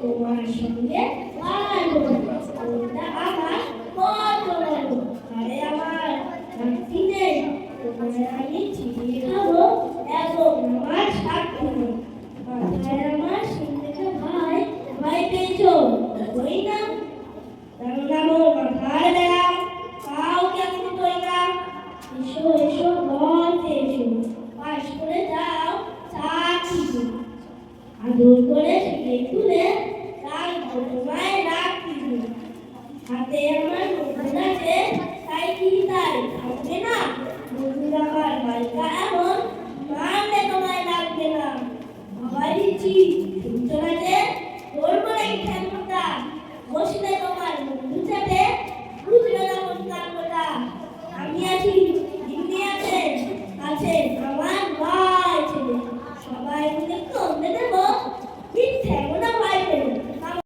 তোমার সঙ্গে আমার কত আরে আমার নাতি নেই, তোমার আমি চিনি খাবো এবং আমার সাক্ষী নেই। মাথায় আমার সিংহকে ভাই ভাই পেয়েছো ওই না মোর মাথায় দেয়া কাউকে আমি কই না। এসো এসো বলতে এসো, পাশ করে যাও চাকরি আদর করে শিখে তুলে রাখবো তোমায় রাখি। হাতে আমার নতুন আছে তাই কি তাই থাকবে না, নতুন আমার বাড়িটা এমন মানলে তোমায় লাগবে না। বাবা দিচ্ছি